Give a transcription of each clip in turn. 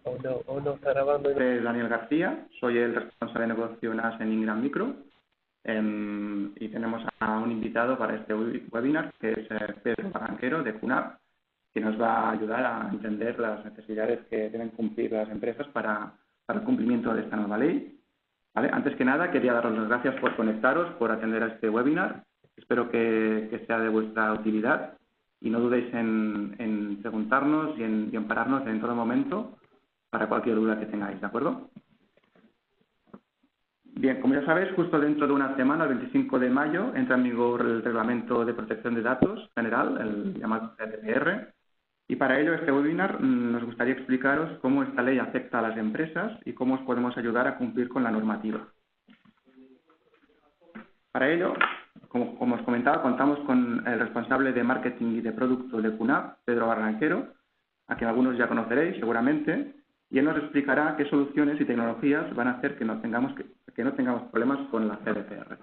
Está grabando. Soy Daniel García, soy el responsable de negocio NAS en Ingram Micro. Y tenemos a un invitado para este webinar, que es Pedro Barranquero, de QNAP, que nos va a ayudar a entender las necesidades que deben cumplir las empresas para el cumplimiento de esta nueva ley. ¿Vale? Antes que nada, quería daros las gracias por conectaros, por atender a este webinar. Espero que sea de vuestra utilidad y no dudéis en preguntarnos y en pararnos en todo momento para cualquier duda que tengáis, ¿de acuerdo? Bien, como ya sabéis, justo dentro de una semana, el 25 de mayo, entra en vigor el Reglamento de Protección de Datos General, el llamado GDPR, y para ello este webinar nos gustaría explicaros cómo esta ley afecta a las empresas y cómo os podemos ayudar a cumplir con la normativa. Para ello, como os comentaba, contamos con el responsable de marketing y de producto de QNAP, Pedro Barranquero, a quien algunos ya conoceréis seguramente, y él nos explicará qué soluciones y tecnologías van a hacer que no tengamos problemas con la GDPR.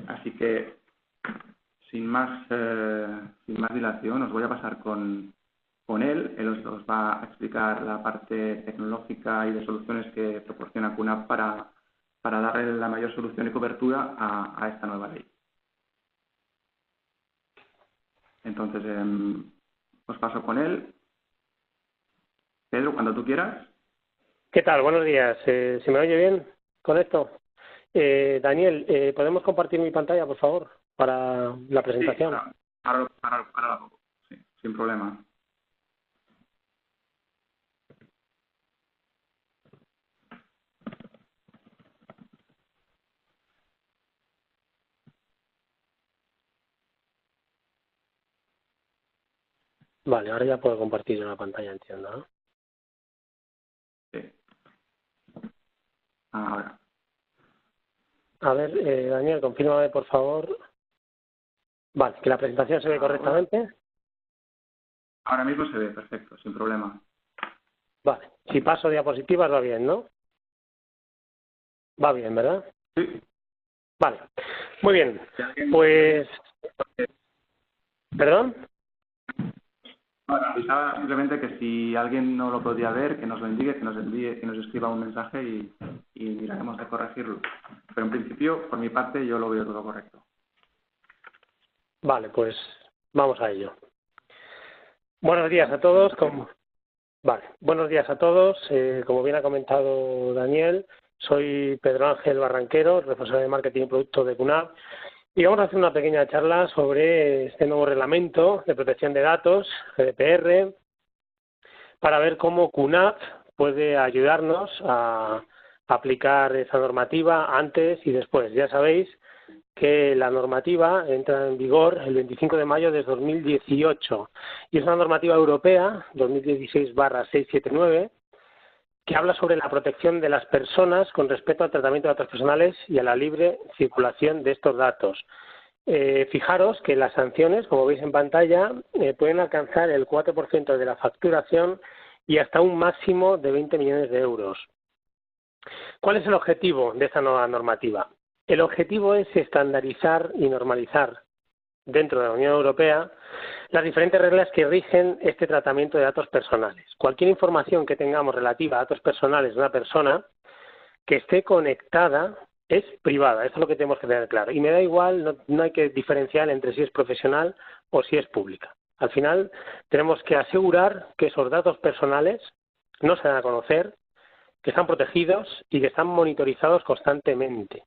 Así que, sin más dilación, os voy a pasar con él. Él os va a explicar la parte tecnológica y de soluciones que proporciona QNAP para darle la mayor solución y cobertura a esta nueva ley. Entonces, os paso con él. Pedro, cuando tú quieras. ¿Qué tal? Buenos días. ¿Se me oye bien con esto? Daniel, ¿podemos compartir mi pantalla, por favor, para la presentación? Sí, ahora, sí, sin problema. Vale, ahora ya puedo compartir una pantalla, entiendo, ¿no? Sí. Ahora. A ver, Daniel, confírmame, por favor. Vale, que la presentación se ve correctamente. Ahora mismo se ve perfecto, sin problema. Vale, si paso diapositivas va bien, ¿no? Va bien, ¿verdad? Sí. Vale, muy bien. Pues... ¿Perdón? Avisaba simplemente que si alguien no lo podía ver, que nos lo indique, que nos escriba un mensaje y miraremos de corregirlo. Pero en principio, por mi parte, yo lo veo todo correcto. Vale, pues vamos a ello. Buenos días a todos. Buenos días a todos. Como bien ha comentado Daniel, soy Pedro Ángel Barranquero, responsable de marketing y producto de QNAP. Y vamos a hacer una pequeña charla sobre este nuevo reglamento de protección de datos, GDPR, para ver cómo QNAP puede ayudarnos a aplicar esa normativa antes y después. Ya sabéis que la normativa entra en vigor el 25 de mayo de 2018 y es una normativa europea, 2016/679, que habla sobre la protección de las personas con respecto al tratamiento de datos personales y a la libre circulación de estos datos. Fijaros que las sanciones, como veis en pantalla, pueden alcanzar el 4% de la facturación y hasta un máximo de 20 millones de euros. ¿Cuál es el objetivo de esta nueva normativa? El objetivo es estandarizar y normalizar dentro de la Unión Europea las diferentes reglas que rigen este tratamiento de datos personales. Cualquier información que tengamos relativa a datos personales de una persona que esté conectada es privada. Eso es lo que tenemos que tener claro. Y me da igual, no hay que diferenciar entre si es profesional o si es pública. Al final tenemos que asegurar que esos datos personales no se dan a conocer, que están protegidos y que están monitorizados constantemente.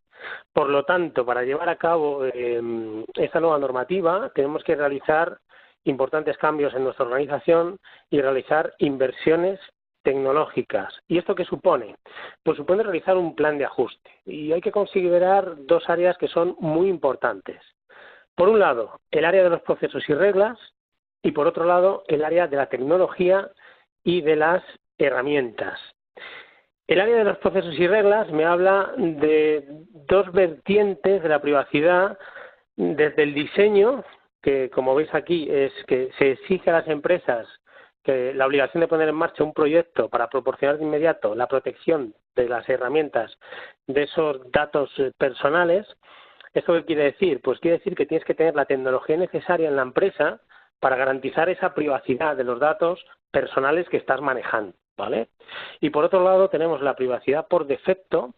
Por lo tanto, para llevar a cabo esta nueva normativa, tenemos que realizar importantes cambios en nuestra organización y realizar inversiones tecnológicas. ¿Y esto qué supone? Pues supone realizar un plan de ajuste. Y hay que considerar dos áreas que son muy importantes. Por un lado, el área de los procesos y reglas, y por otro lado, el área de la tecnología y de las herramientas. El área de los procesos y reglas me habla de dos vertientes de la privacidad, desde el diseño, que como veis aquí es que se exige a las empresas que la obligación de poner en marcha un proyecto para proporcionar de inmediato la protección de las herramientas de esos datos personales. ¿Esto qué quiere decir? Pues quiere decir que tienes que tener la tecnología necesaria en la empresa para garantizar esa privacidad de los datos personales que estás manejando. ¿vale? Y por otro lado tenemos la privacidad por defecto,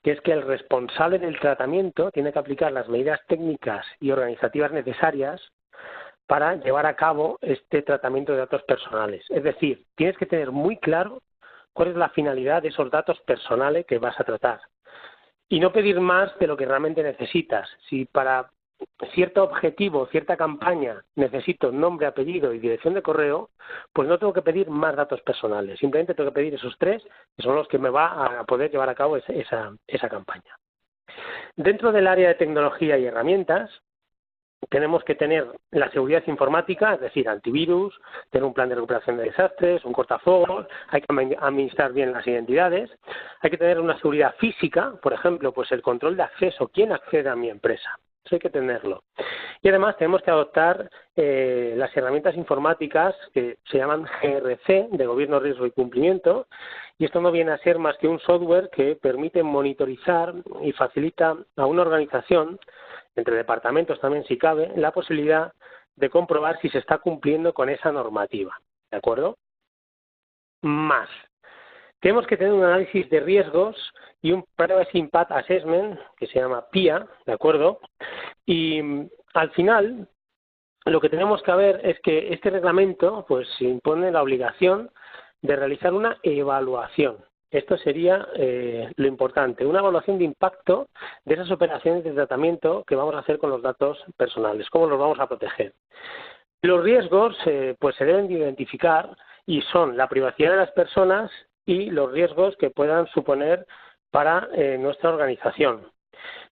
que es que el responsable del tratamiento tiene que aplicar las medidas técnicas y organizativas necesarias para llevar a cabo este tratamiento de datos personales. Es decir, tienes que tener muy claro cuál es la finalidad de esos datos personales que vas a tratar y no pedir más de lo que realmente necesitas. Si para cierto objetivo, cierta campaña, necesito nombre, apellido y dirección de correo, pues no tengo que pedir más datos personales. Simplemente tengo que pedir esos 3, que son los que me va a poder llevar a cabo esa campaña. Dentro del área de tecnología y herramientas, tenemos que tener la seguridad informática, es decir, antivirus, tener un plan de recuperación de desastres, un cortafuegos, hay que administrar bien las identidades, hay que tener una seguridad física, por ejemplo, pues el control de acceso, quién accede a mi empresa. Eso hay que tenerlo. Y además tenemos que adoptar las herramientas informáticas que se llaman GRC, de Gobierno, Riesgo y Cumplimiento, y esto no viene a ser más que un software que permite monitorizar y facilita a una organización, entre departamentos también si cabe, la posibilidad de comprobar si se está cumpliendo con esa normativa. ¿De acuerdo? Más. Tenemos que tener un análisis de riesgos y un Privacy Impact Assessment, que se llama PIA, ¿de acuerdo? Y al final, lo que tenemos que ver es que este reglamento pues impone la obligación de realizar una evaluación. Esto sería lo importante, una evaluación de impacto de esas operaciones de tratamiento que vamos a hacer con los datos personales, cómo los vamos a proteger. Los riesgos pues se deben de identificar y son la privacidad de las personas y los riesgos que puedan suponer para nuestra organización.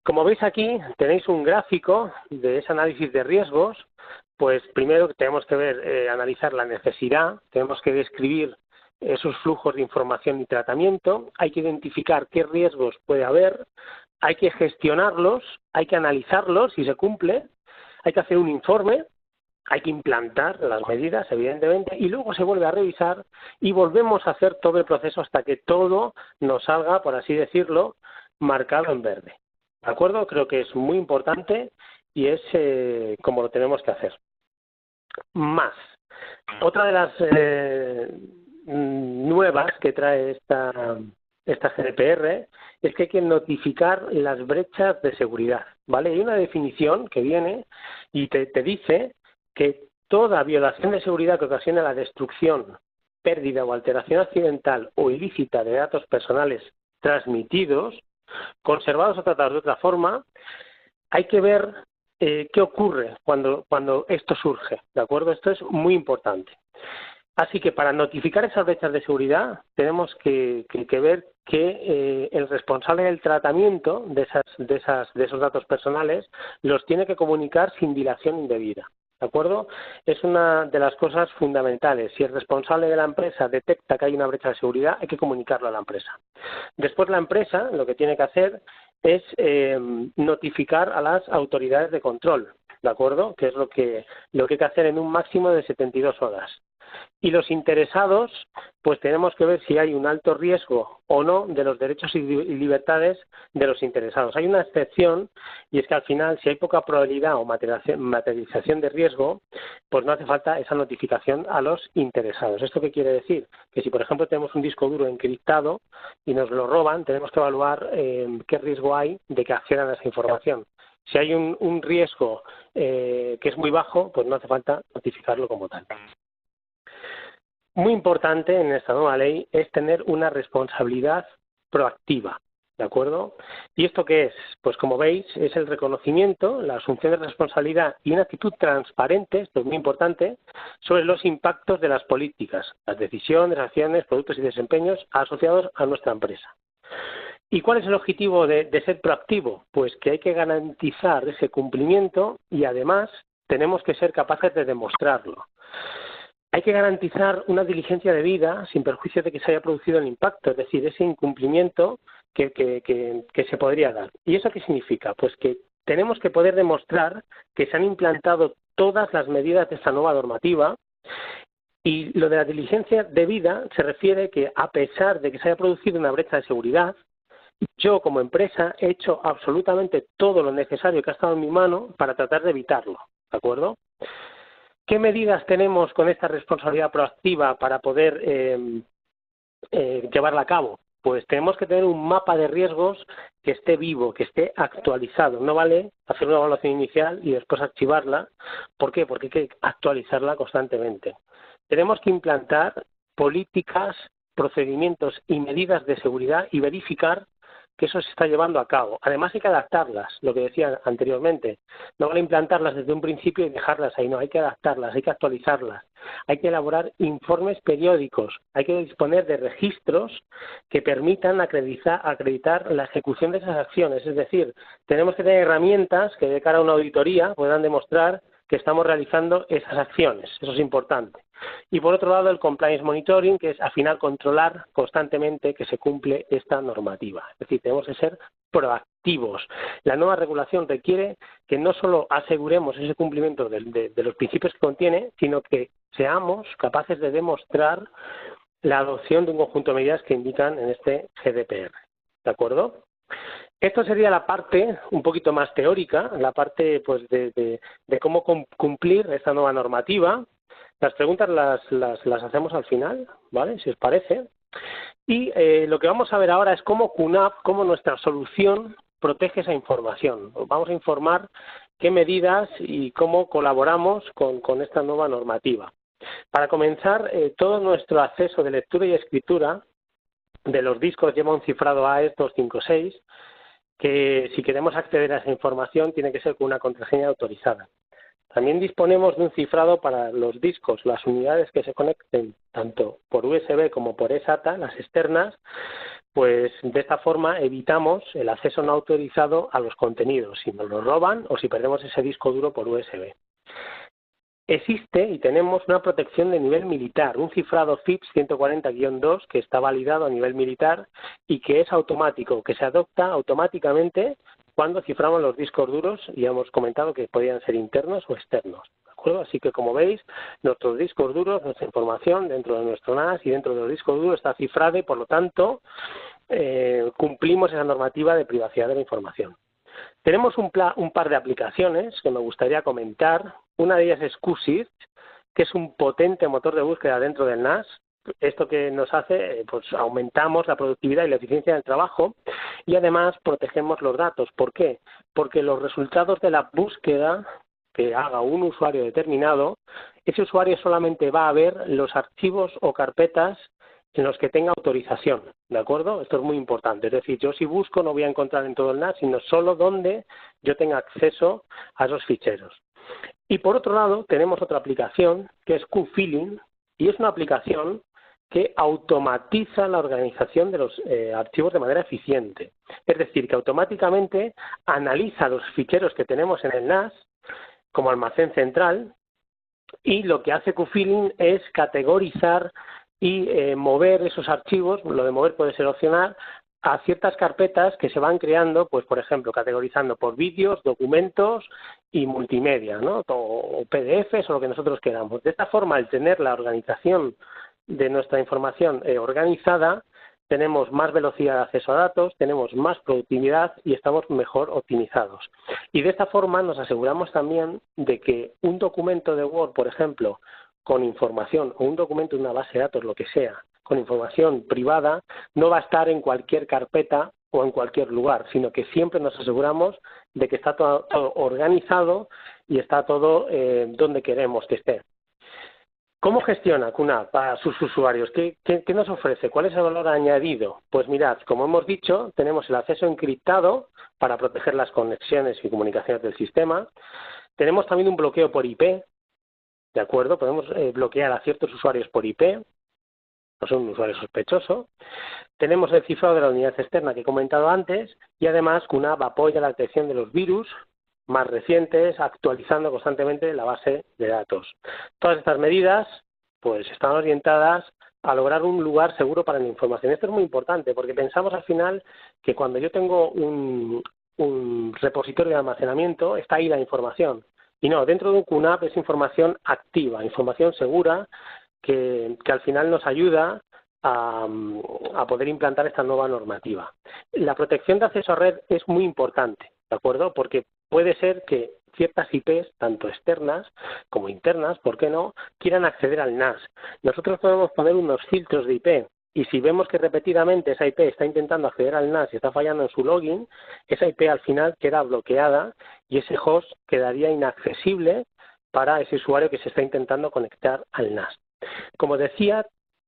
Como veis aquí tenéis un gráfico de ese análisis de riesgos. Pues primero tenemos que ver, analizar la necesidad, tenemos que describir esos flujos de información y tratamiento, hay que identificar qué riesgos puede haber, hay que gestionarlos, hay que analizarlos si se cumple, hay que hacer un informe, hay que implantar las medidas, evidentemente, y luego se vuelve a revisar y volvemos a hacer todo el proceso hasta que todo nos salga, por así decirlo, marcado en verde. ¿De acuerdo? Creo que es muy importante y es como lo tenemos que hacer. Más. Otra de las nuevas que trae esta GDPR es que hay que notificar las brechas de seguridad, ¿vale? Hay una definición que viene y te dice que toda violación de seguridad que ocasione la destrucción, pérdida o alteración accidental o ilícita de datos personales transmitidos, conservados o tratados de otra forma, hay que ver qué ocurre cuando esto surge, ¿de acuerdo? Esto es muy importante. Así que para notificar esas brechas de seguridad tenemos que ver que el responsable del tratamiento de esos datos personales los tiene que comunicar sin dilación indebida. ¿De acuerdo? Es una de las cosas fundamentales. Si el responsable de la empresa detecta que hay una brecha de seguridad, hay que comunicarlo a la empresa. Después la empresa lo que tiene que hacer es notificar a las autoridades de control, ¿de acuerdo? Que es lo que hay que hacer en un máximo de 72 horas. Y los interesados, pues tenemos que ver si hay un alto riesgo o no de los derechos y libertades de los interesados. Hay una excepción y es que al final, si hay poca probabilidad o materialización de riesgo, pues no hace falta esa notificación a los interesados. ¿Esto qué quiere decir? Que si, por ejemplo, tenemos un disco duro encriptado y nos lo roban, tenemos que evaluar qué riesgo hay de que accedan a esa información. Si hay un riesgo que es muy bajo, pues no hace falta notificarlo como tal. Muy importante en esta nueva ley es tener una responsabilidad proactiva, ¿de acuerdo? ¿Y esto qué es? Pues como veis es el reconocimiento, la asunción de responsabilidad y una actitud transparente, esto es muy importante, sobre los impactos de las políticas, las decisiones, acciones, productos y desempeños asociados a nuestra empresa. ¿Y cuál es el objetivo de ser proactivo? Pues que hay que garantizar ese cumplimiento y además tenemos que ser capaces de demostrarlo. Hay que garantizar una diligencia debida sin perjuicio de que se haya producido el impacto, es decir, ese incumplimiento que se podría dar. ¿Y eso qué significa? Pues que tenemos que poder demostrar que se han implantado todas las medidas de esta nueva normativa y lo de la diligencia debida se refiere que a pesar de que se haya producido una brecha de seguridad, yo como empresa he hecho absolutamente todo lo necesario que ha estado en mi mano para tratar de evitarlo, ¿de acuerdo? ¿Qué medidas tenemos con esta responsabilidad proactiva para poder llevarla a cabo? Pues tenemos que tener un mapa de riesgos que esté vivo, que esté actualizado. No vale hacer una evaluación inicial y después archivarla. ¿Por qué? Porque hay que actualizarla constantemente. Tenemos que implantar políticas, procedimientos y medidas de seguridad y verificar que eso se está llevando a cabo. Además hay que adaptarlas, lo que decía anteriormente. No vale implantarlas desde un principio y dejarlas ahí, no, hay que adaptarlas, hay que actualizarlas. Hay que elaborar informes periódicos, hay que disponer de registros que permitan acreditar la ejecución de esas acciones. Es decir, tenemos que tener herramientas que de cara a una auditoría puedan demostrar que estamos realizando esas acciones. Eso es importante. Y por otro lado, el compliance monitoring, que es al final controlar constantemente que se cumple esta normativa. Es decir, tenemos que ser proactivos. La nueva regulación requiere que no solo aseguremos ese cumplimiento de los principios que contiene, sino que seamos capaces de demostrar la adopción de un conjunto de medidas que indican en este GDPR. ¿De acuerdo? Esto sería la parte un poquito más teórica, la parte pues de cómo cumplir esta nueva normativa. Las preguntas las hacemos al final, ¿vale? Si os parece. Y lo que vamos a ver ahora es cómo QNAP, cómo nuestra solución protege esa información. Vamos a informar qué medidas y cómo colaboramos con esta nueva normativa. Para comenzar, todo nuestro acceso de lectura y escritura de los discos lleva un cifrado AES 256, que si queremos acceder a esa información tiene que ser con una contraseña autorizada. También disponemos de un cifrado para los discos, las unidades que se conecten tanto por USB como por eSATA, las externas, pues de esta forma evitamos el acceso no autorizado a los contenidos, si nos lo roban o si perdemos ese disco duro por USB. Existe y tenemos una protección de nivel militar, un cifrado FIPS 140-2 que está validado a nivel militar y que es automático, que se adopta automáticamente cuando ciframos los discos duros, y hemos comentado que podían ser internos o externos. ¿De acuerdo? Así que, como veis, nuestros discos duros, nuestra información dentro de nuestro NAS y dentro de los discos duros está cifrada y, por lo tanto, cumplimos esa normativa de privacidad de la información. Tenemos un par de aplicaciones que me gustaría comentar. Una de ellas es QSearch, que es un potente motor de búsqueda dentro del NAS. Esto que nos hace, pues aumentamos la productividad y la eficiencia del trabajo y además protegemos los datos. ¿Por qué? Porque los resultados de la búsqueda que haga un usuario determinado, ese usuario solamente va a ver los archivos o carpetas en los que tenga autorización, ¿de acuerdo? Esto es muy importante. Es decir, yo si busco no voy a encontrar en todo el NAS, sino solo donde yo tenga acceso a esos ficheros. Y por otro lado, tenemos otra aplicación que es QFilling, y es una aplicación que automatiza la organización de los archivos de manera eficiente. Es decir, que automáticamente analiza los ficheros que tenemos en el NAS como almacén central, y lo que hace QFilling es categorizar y mover esos archivos. Lo de mover puede ser opcional, a ciertas carpetas que se van creando, pues por ejemplo, categorizando por vídeos, documentos y multimedia, ¿no? O PDFs o lo que nosotros queramos. De esta forma, al tener la organización de nuestra información organizada, tenemos más velocidad de acceso a datos, tenemos más productividad y estamos mejor optimizados. Y de esta forma nos aseguramos también de que un documento de Word, por ejemplo, con información, o un documento de una base de datos, lo que sea, con información privada, no va a estar en cualquier carpeta o en cualquier lugar, sino que siempre nos aseguramos de que está todo organizado y está todo donde queremos que esté. ¿Cómo gestiona QNAP para sus usuarios? ¿Qué nos ofrece? ¿Cuál es el valor añadido? Pues mirad, como hemos dicho, tenemos el acceso encriptado para proteger las conexiones y comunicaciones del sistema. Tenemos también un bloqueo por IP, ¿de acuerdo? Podemos bloquear a ciertos usuarios por IP, no son un usuario sospechoso. Tenemos el cifrado de la unidad externa que he comentado antes y además QNAP apoya la detección de los virus más recientes, actualizando constantemente la base de datos. Todas estas medidas pues están orientadas a lograr un lugar seguro para la información. Esto es muy importante porque pensamos al final que cuando yo tengo un repositorio de almacenamiento está ahí la información. Y no, dentro de un QNAP es información activa, información segura que al final nos ayuda a poder implantar esta nueva normativa. La protección de acceso a red es muy importante, ¿de acuerdo? Porque puede ser que ciertas IPs, tanto externas como internas, ¿por qué no?, quieran acceder al NAS. Nosotros podemos poner unos filtros de IP y si vemos que repetidamente esa IP está intentando acceder al NAS y está fallando en su login, esa IP al final queda bloqueada y ese host quedaría inaccesible para ese usuario que se está intentando conectar al NAS. Como decía,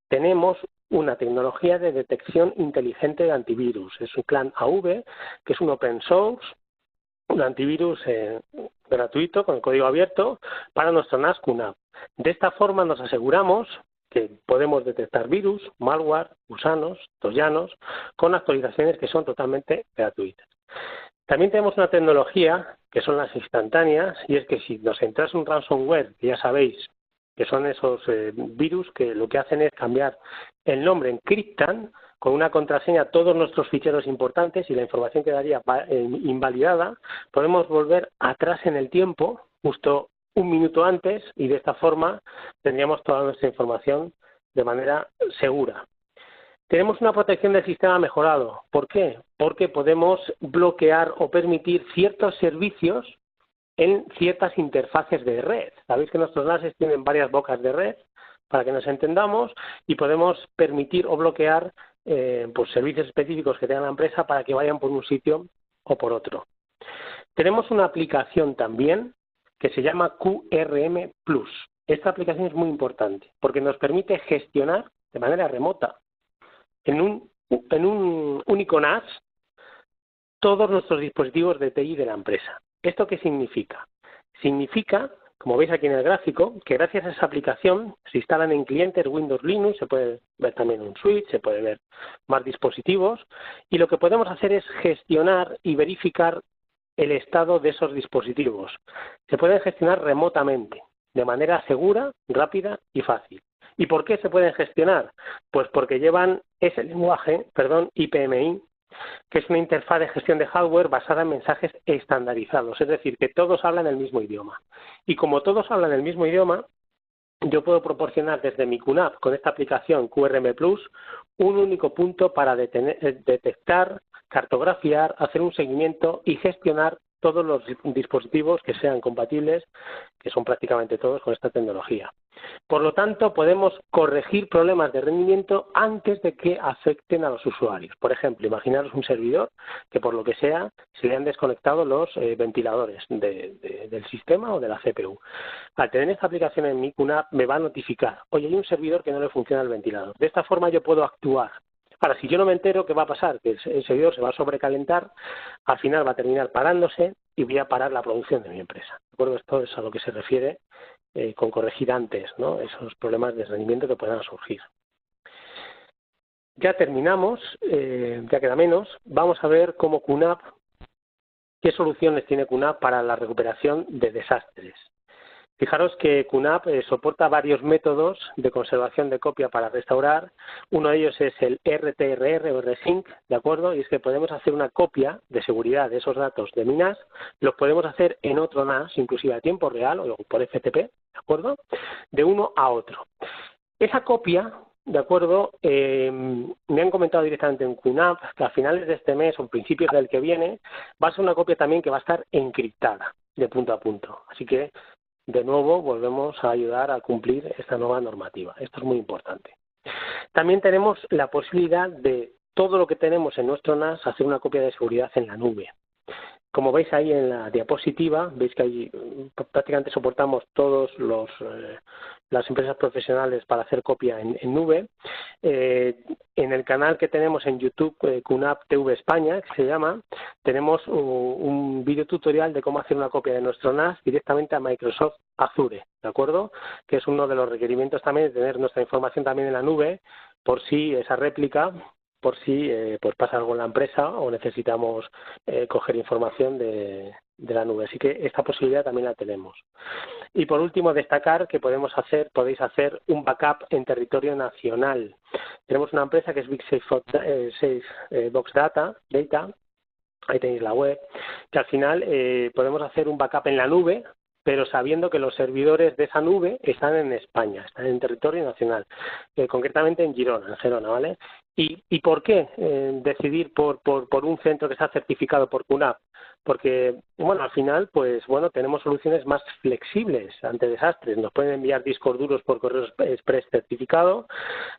tenemos una tecnología de detección inteligente de antivirus. Es un Clan AV, que es un open source, un antivirus gratuito con el código abierto para nuestro NAS QNAP. De esta forma nos aseguramos que podemos detectar virus, malware, gusanos, troyanos, con actualizaciones que son totalmente gratuitas. También tenemos una tecnología que son las instantáneas, y es que si nos entras un ransomware, que ya sabéis que son esos virus que lo que hacen es cambiar el nombre, encriptan con una contraseña todos nuestros ficheros importantes y la información quedaría invalidada, podemos volver atrás en el tiempo, justo un minuto antes, y de esta forma tendríamos toda nuestra información de manera segura. Tenemos una protección del sistema mejorado. ¿Por qué? Porque podemos bloquear o permitir ciertos servicios en ciertas interfaces de red. Sabéis que nuestros NASes tienen varias bocas de red, para que nos entendamos, y podemos permitir o bloquear pues servicios específicos que tenga la empresa para que vayan por un sitio o por otro. Tenemos una aplicación también que se llama QRM Plus. Esta aplicación es muy importante porque nos permite gestionar de manera remota en un único NAS todos nuestros dispositivos de TI de la empresa. ¿Esto qué significa? Significa, como veis aquí en el gráfico, que gracias a esa aplicación se instalan en clientes Windows Linux, se puede ver también un switch, se puede ver más dispositivos, y lo que podemos hacer es gestionar y verificar el estado de esos dispositivos. Se pueden gestionar remotamente, de manera segura, rápida y fácil. ¿Y por qué se pueden gestionar? Pues porque llevan ese lenguaje, IPMI, que es una interfaz de gestión de hardware basada en mensajes estandarizados, es decir, que todos hablan el mismo idioma. Y como todos hablan el mismo idioma, yo puedo proporcionar desde mi QNAP, con esta aplicación QRM Plus, un único punto para detectar, cartografiar, hacer un seguimiento y gestionar todos los dispositivos que sean compatibles, que son prácticamente todos, con esta tecnología. Por lo tanto, podemos corregir problemas de rendimiento antes de que afecten a los usuarios. Por ejemplo, imaginaros un servidor que por lo que sea se le han desconectado los ventiladores del sistema o de la CPU. Al tener esta aplicación en mi QNAP me va a notificar, oye, hay un servidor que no le funciona el ventilador. De esta forma yo puedo actuar. Ahora, si yo no me entero, ¿qué va a pasar? Que el servidor se va a sobrecalentar, al final va a terminar parándose y voy a parar la producción de mi empresa. ¿De acuerdo? Esto es a lo que se refiere con corregir antes, ¿no?, esos problemas de rendimiento que puedan surgir. Ya terminamos, ya queda menos. Vamos a ver cómo QNAP, qué soluciones tiene QNAP para la recuperación de desastres. Fijaros que QNAP soporta varios métodos de conservación de copia para restaurar. Uno de ellos es el RTRR o RSync, ¿de acuerdo? Y es que podemos hacer una copia de seguridad de esos datos de mi NAS, los podemos hacer en otro NAS, inclusive a tiempo real o por FTP, ¿de acuerdo?, de uno a otro. Esa copia, ¿de acuerdo?, me han comentado directamente en QNAP que a finales de este mes o principios del que viene va a ser una copia también que va a estar encriptada de punto a punto. Así que de nuevo volvemos a ayudar a cumplir esta nueva normativa. Esto es muy importante. También tenemos la posibilidad de todo lo que tenemos en nuestro NAS hacer una copia de seguridad en la nube. Como veis ahí en la diapositiva, veis que ahí prácticamente soportamos todos las empresas profesionales para hacer copia en nube. En el canal que tenemos en YouTube, QNAP TV España, que se llama, tenemos un video tutorial de cómo hacer una copia de nuestro NAS directamente a Microsoft Azure, ¿de acuerdo? Que es uno de los requerimientos también de tener nuestra información también en la nube, por si esa réplica, por si pues pasa algo en la empresa o necesitamos coger información de la nube. Así que esta posibilidad también la tenemos. Y por último, destacar que podéis hacer un backup en territorio nacional. Tenemos una empresa que es Big Safe Box Data, ahí tenéis la web, que al final podemos hacer un backup en la nube pero sabiendo que los servidores de esa nube están en España, están en territorio nacional, concretamente en Girona, en Gerona, ¿vale? ¿Y por qué decidir por un centro que está certificado por QNAP? Porque, bueno, al final, pues bueno, tenemos soluciones más flexibles ante desastres. Nos pueden enviar discos duros por correo express certificado,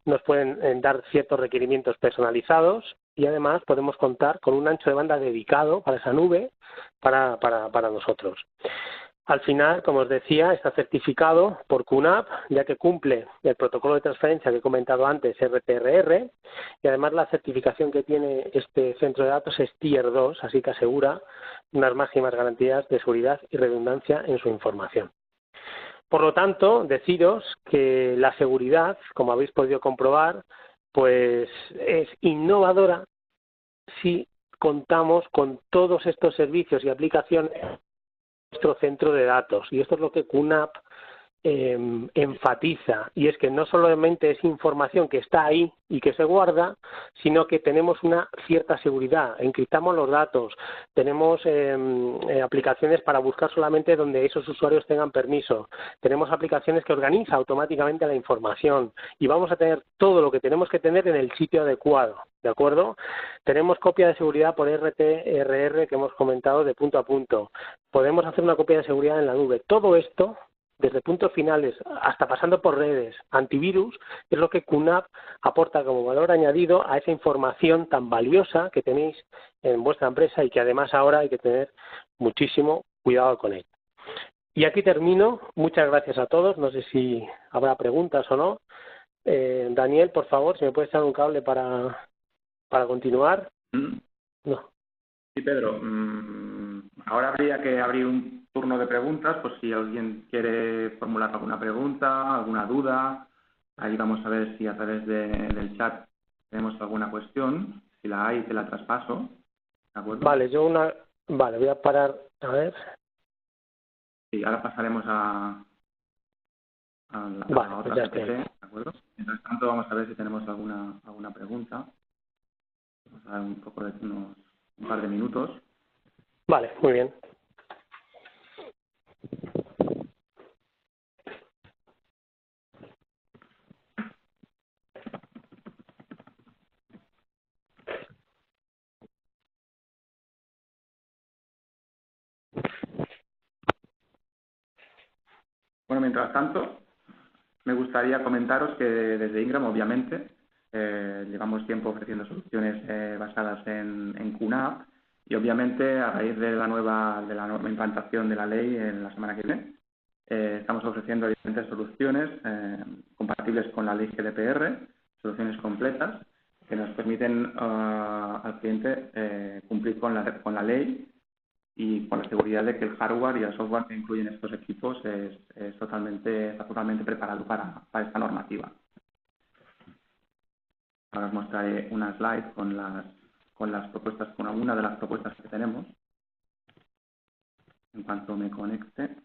nos pueden dar ciertos requerimientos personalizados y además podemos contar con un ancho de banda dedicado para esa nube para nosotros. Al final, como os decía, está certificado por QNAP, ya que cumple el protocolo de transferencia que he comentado antes, RTRR, y además la certificación que tiene este centro de datos es Tier 2, así que asegura unas máximas garantías de seguridad y redundancia en su información. Por lo tanto, deciros que la seguridad, como habéis podido comprobar, pues es innovadora si contamos con todos estos servicios y aplicaciones nuestro centro de datos. Y esto es lo que QNAP enfatiza, y es que no solamente es información que está ahí y que se guarda, sino que tenemos una cierta seguridad, encriptamos los datos, tenemos aplicaciones para buscar solamente donde esos usuarios tengan permiso, tenemos aplicaciones que organizan automáticamente la información y vamos a tener todo lo que tenemos que tener en el sitio adecuado, ¿de acuerdo? Tenemos copia de seguridad por RTRR que hemos comentado de punto a punto, podemos hacer una copia de seguridad en la nube, todo esto desde puntos finales hasta pasando por redes, antivirus, es lo que QNAP aporta como valor añadido a esa información tan valiosa que tenéis en vuestra empresa y que además ahora hay que tener muchísimo cuidado con ella. Y aquí termino. Muchas gracias a todos. No sé si habrá preguntas o no. Daniel, por favor, si me puedes echar un cable para continuar. No. Sí, Pedro. Ahora habría que abrir un turno de preguntas, por si alguien quiere formular alguna pregunta, alguna duda. Ahí vamos a ver si a través del chat tenemos alguna cuestión. Si la hay, te la traspaso. ¿De acuerdo? Vale, Vale, voy a parar. A ver. Sí, ahora pasaremos a la otra pues PPT, ¿de acuerdo? Mientras tanto, vamos a ver si tenemos alguna pregunta. Vamos a dar un poco de un par de minutos. Vale, muy bien. Bueno, mientras tanto, me gustaría comentaros que desde Ingram, obviamente, llevamos tiempo ofreciendo soluciones basadas en QNAP y, obviamente, a raíz de la nueva implantación de la ley en la semana que viene, estamos ofreciendo diferentes soluciones compatibles con la ley GDPR, soluciones completas que nos permiten al cliente cumplir con la ley y con la seguridad de que el hardware y el software que incluyen estos equipos está totalmente preparado para esta normativa. Ahora os mostraré una slide con las propuestas, con alguna de las propuestas que tenemos. En cuanto me conecte.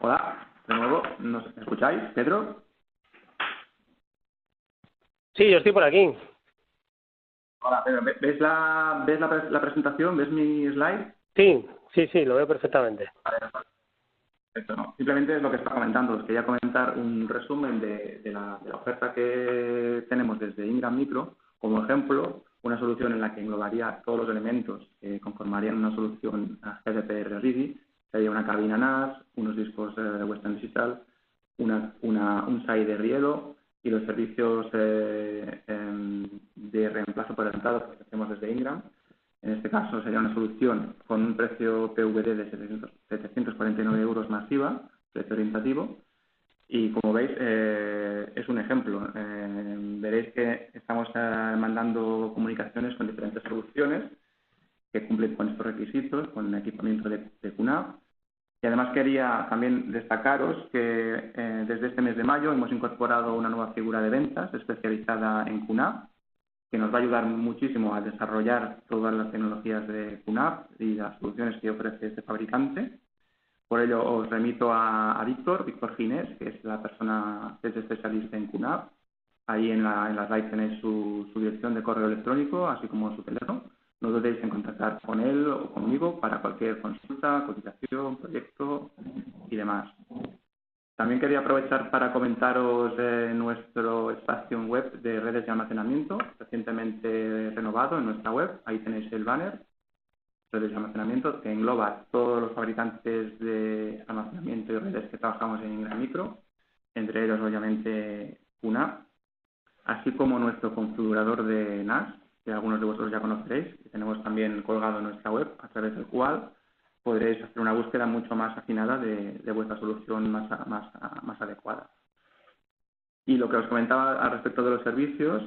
Hola, de nuevo, ¿nos escucháis, Pedro? Sí, yo estoy por aquí. Hola, Pedro, ¿ves la presentación? ¿Ves mi slide? Sí, lo veo perfectamente. Vale, perfecto, no. Simplemente es lo que estaba comentando. Os quería comentar un resumen de la oferta que tenemos desde Ingram Micro. Como ejemplo, una solución en la que englobaría todos los elementos que conformarían una solución GDPR Ready. Sería una cabina NAS, unos discos Western Digital, un SAI de riego y los servicios de reemplazo por adelantado que hacemos desde Ingram. En este caso sería una solución con un precio PVD de 749 euros más IVA, precio orientativo. Y como veis, es un ejemplo. Veréis que estamos mandando comunicaciones con diferentes soluciones que cumplen con estos requisitos, con equipamiento de QNAP. Y además quería también destacaros que desde este mes de mayo hemos incorporado una nueva figura de ventas especializada en QNAP, que nos va a ayudar muchísimo a desarrollar todas las tecnologías de QNAP y las soluciones que ofrece este fabricante. Por ello os remito a Víctor Ginés, que es la persona que es especialista en QNAP. Ahí en la slide tenéis su dirección de correo electrónico, así como su teléfono. No dudéis en contactar con él o conmigo para cualquier consulta, cotización, proyecto y demás. También quería aprovechar para comentaros nuestro espacio en web de redes de almacenamiento, recientemente renovado en nuestra web. Ahí tenéis el banner, redes de almacenamiento, que engloba todos los fabricantes de almacenamiento y redes que trabajamos en Ingram Micro, entre ellos obviamente QNAP, así como nuestro configurador de NAS, que algunos de vosotros ya conoceréis, que tenemos también colgado en nuestra web, a través del cual podréis hacer una búsqueda mucho más afinada de vuestra solución más adecuada. Y lo que os comentaba al respecto de los servicios,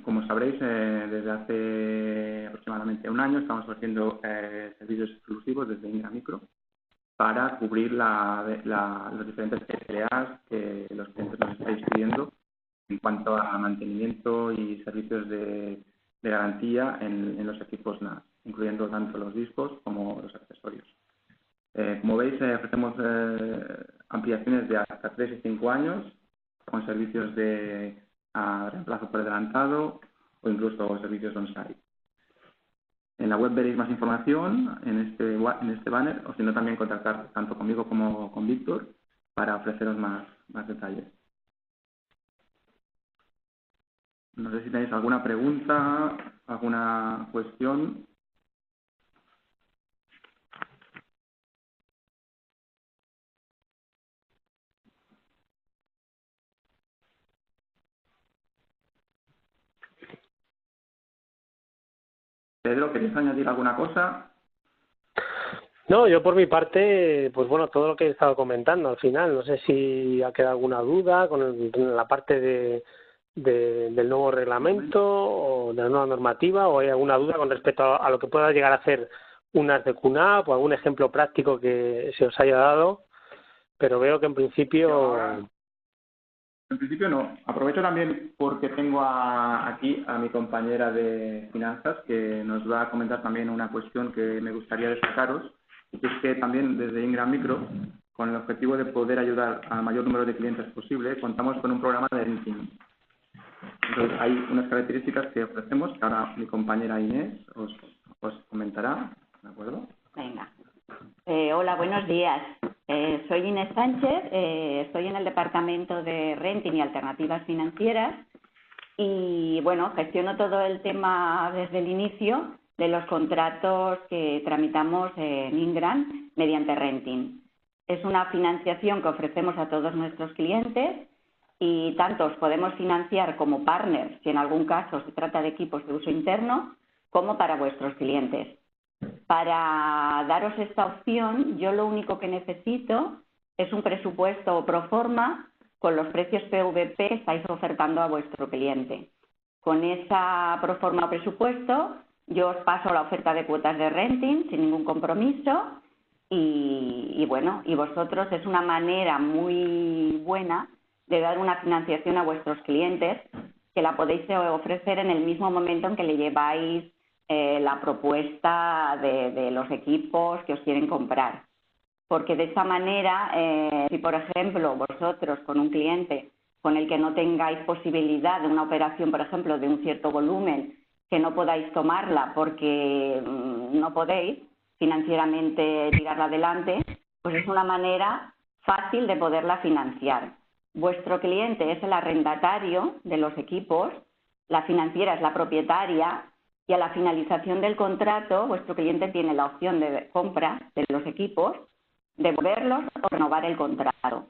como sabréis, desde hace aproximadamente un año estamos ofreciendo servicios exclusivos desde Ingram Micro para cubrir los diferentes PLAs que los clientes nos estáis pidiendo en cuanto a mantenimiento y servicios de garantía en los equipos NAS, incluyendo tanto los discos como los accesorios. Como veis, ofrecemos ampliaciones de hasta 3 y 5 años con servicios de reemplazo por adelantado o incluso servicios on-site. En la web veréis más información en este banner, o si no también contactar tanto conmigo como con Víctor para ofreceros más detalles. No sé si tenéis alguna pregunta, alguna cuestión. Pedro, ¿queréis añadir alguna cosa? No, yo por mi parte, pues bueno, todo lo que he estado comentando al final. No sé si ha quedado alguna duda con la parte del nuevo reglamento o de la nueva normativa, o hay alguna duda con respecto a lo que pueda llegar a hacer unas de QNAP o algún ejemplo práctico que se os haya dado, pero veo que en principio... En principio no. Aprovecho también porque tengo aquí a mi compañera de finanzas que nos va a comentar también una cuestión que me gustaría destacaros, y que es que también desde Ingram Micro, con el objetivo de poder ayudar al mayor número de clientes posible, contamos con un programa de renting. Entonces hay unas características que ofrecemos que ahora mi compañera Inés os comentará, ¿de acuerdo? Venga. Hola, buenos días. Soy Inés Sánchez, estoy en el Departamento de Renting y Alternativas Financieras y, bueno, gestiono todo el tema desde el inicio de los contratos que tramitamos en Ingram mediante Renting. Es una financiación que ofrecemos a todos nuestros clientes y tanto os podemos financiar como partners, si en algún caso se trata de equipos de uso interno, como para vuestros clientes. Para daros esta opción, yo lo único que necesito es un presupuesto pro forma con los precios PVP que estáis ofertando a vuestro cliente. Con esa pro forma o presupuesto, yo os paso la oferta de cuotas de renting sin ningún compromiso y bueno, y vosotros es una manera muy buena de dar una financiación a vuestros clientes que la podéis ofrecer en el mismo momento en que le lleváis la propuesta de los equipos que os quieren comprar. porque de esta manera, si por ejemplo vosotros con un cliente con el que no tengáis posibilidad de una operación, por ejemplo, de un cierto volumen, que no podáis tomarla porque no podéis financieramente tirarla adelante, pues es una manera fácil de poderla financiar. Vuestro cliente es el arrendatario de los equipos, la financiera es la propietaria y a la finalización del contrato vuestro cliente tiene la opción de compra de los equipos, devolverlos o renovar el contrato.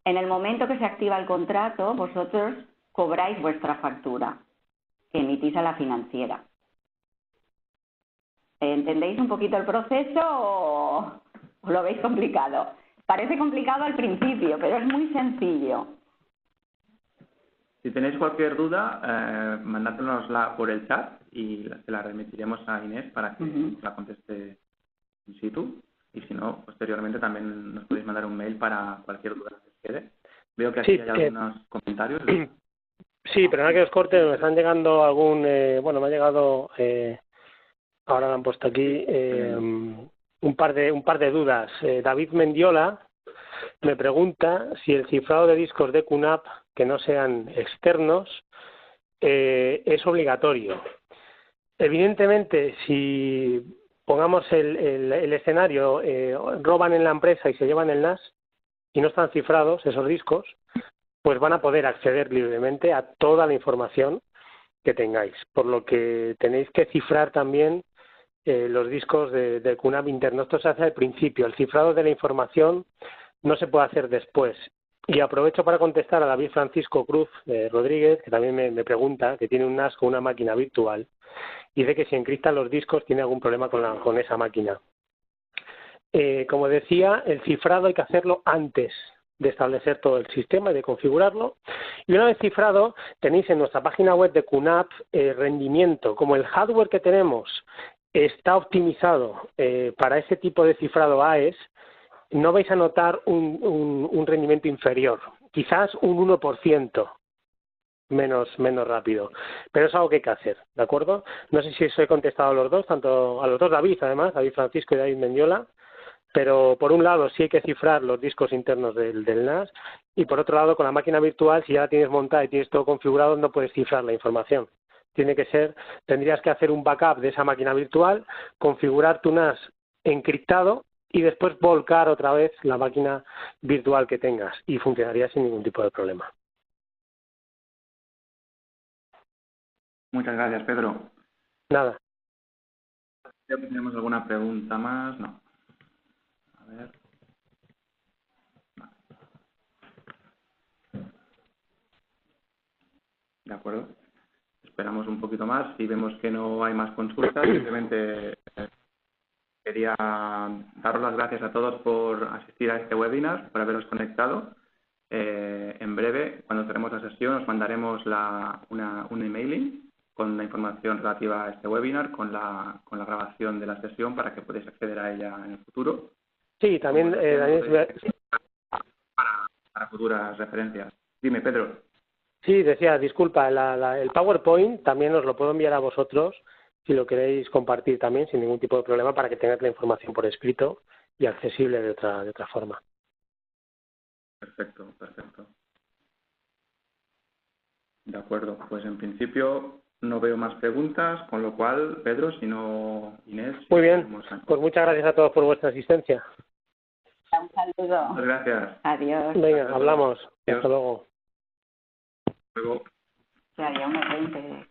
En el momento que se activa el contrato, vosotros cobráis vuestra factura que emitís a la financiera. ¿Entendéis un poquito el proceso o lo veis complicado? Parece complicado al principio, pero es muy sencillo. Si tenéis cualquier duda, mandádnosla por el chat y se la remitiremos a Inés para que la conteste in situ. Y si no, posteriormente también nos podéis mandar un mail para cualquier duda que os quede. Veo que aquí hay algunos comentarios. Sí, pero nada que os corte, me están llegando me ha llegado, ahora lo han puesto aquí, un par de dudas. David Mendiola me pregunta si el cifrado de discos de QNAP que no sean externos es obligatorio. Evidentemente, si pongamos el escenario, roban en la empresa y se llevan el NAS y no están cifrados esos discos, pues van a poder acceder libremente a toda la información que tengáis, por lo que tenéis que cifrar también los discos de QNAP internos. Esto se hace al principio, el cifrado de la información no se puede hacer después. Y aprovecho para contestar a David Francisco Cruz Rodríguez, que también me pregunta, que tiene un NAS con una máquina virtual, y dice que si encriptan los discos tiene algún problema con esa máquina. Como decía, el cifrado hay que hacerlo antes de establecer todo el sistema y de configurarlo. Y una vez cifrado, tenéis en nuestra página web de QNAP rendimiento. Como el hardware que tenemos está optimizado para ese tipo de cifrado AES, no vais a notar un rendimiento inferior, quizás un 1% menos rápido, pero es algo que hay que hacer, ¿de acuerdo? No sé si eso he contestado a los dos, tanto a los dos David, además, David Francisco y David Mendiola, pero por un lado sí hay que cifrar los discos internos del NAS y por otro lado con la máquina virtual, si ya la tienes montada y tienes todo configurado, no puedes cifrar la información. Tendrías que hacer un backup de esa máquina virtual, configurar tu NAS encriptado y después volcar otra vez la máquina virtual que tengas y funcionaría sin ningún tipo de problema. Muchas gracias, Pedro. Nada. Creo que tenemos alguna pregunta más. No. A ver. De acuerdo. Esperamos un poquito más. Si vemos que no hay más consultas, simplemente quería daros las gracias a todos por asistir a este webinar, por haberos conectado. En breve, cuando cerremos la sesión, os mandaremos un emailing con la información relativa a este webinar, con la grabación de la sesión para que podáis acceder a ella en el futuro. Sí, también para futuras referencias. Dime, Pedro. Sí, decía, disculpa, el PowerPoint también os lo puedo enviar a vosotros si lo queréis compartir también sin ningún tipo de problema para que tengáis la información por escrito y accesible de otra forma. Perfecto. De acuerdo, pues en principio no veo más preguntas, con lo cual, Pedro, si no, Inés. Muy bien, pues muchas gracias a todos por vuestra asistencia. Un saludo. Muchas gracias. Adiós. Venga, hablamos. Adiós. Hasta luego. Luego. Que había unos 20.